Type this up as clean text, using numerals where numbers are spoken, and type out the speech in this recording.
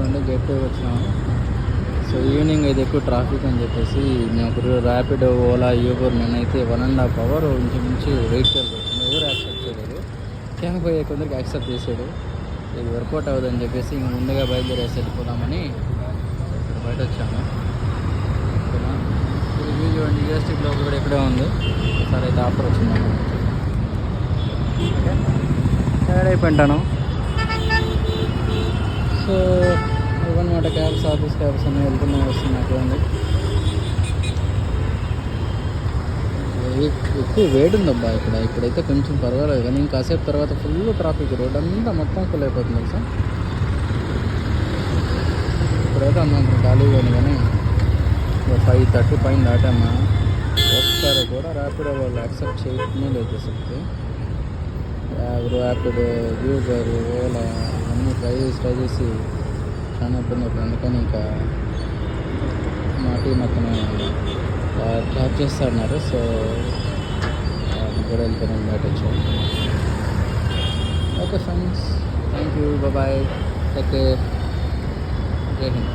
ఉండే గెట్ వచ్చినాము. So evening అయితే ఎక్కువ ట్రాఫిక్ అని చెప్పేసి మేము ఒక ర్యాపిడో, ఓలా, యూబర్ నేనైతే 1.5 hour ఇంచుమించి వెయిట్ చేయాల్సి వచ్చింది. ఎవరు యాక్సెప్ట్ చేయలేదు. క్యాబ్ పోయే కొందరికి యాక్సెప్ట్ చేసాడు. ఇది వర్కౌట్ అవ్వదని చెప్పేసి ఇంక ముందుగా బయలుదేరేసి వెళ్ళిపోదామని ఇక్కడ బయట వచ్చాము. ఓకేనా, ఇది చూడండి జిఎస్టీ బ్లాక్ కూడా ఇక్కడే ఉంది. ఒకసారి అయితే ఆఫర్ వచ్చిందన్నమాట. ఓకే, టైర్డ్ అయిపోయింటాను. సో ఇవన్నమాట క్యాబ్స్, ఆఫీస్ క్యాబ్స్ అన్నీ వెళ్తున్నాయి వస్తున్నాయి. చూడండి ఎక్కువ వేడి ఉందబ్బా ఇక్కడ. ఇప్పుడైతే కొంచెం పర్వాలేదు, కానీ ఇంకాసేపు తర్వాత ఫుల్ ట్రాఫిక్. రోడ్ అంతా మొత్తం ఫుల్ అయిపోతుంది సార్. ఇప్పుడైతే అన్న ఖాళీగా ఉంది, కానీ 5:30 పైన దాటామా ఒక్కసారి కూడా ర్యాపిడో వాళ్ళు యాక్సెప్ట్ చేయటమే లేదు అసలు. ర్యాపిడో, యూబర్, ఓలా అన్నీ ట్రై చేసి చాలా ఇబ్బంది అవుతుంది. అందుకని ఇంకా మా టీం అతను క్యాబ్ చేస్తున్నారు. సో కూడా వెళ్తున్నాం, బయట వచ్చాం. Okay friends, thank you, bye, take care, జై హింద్.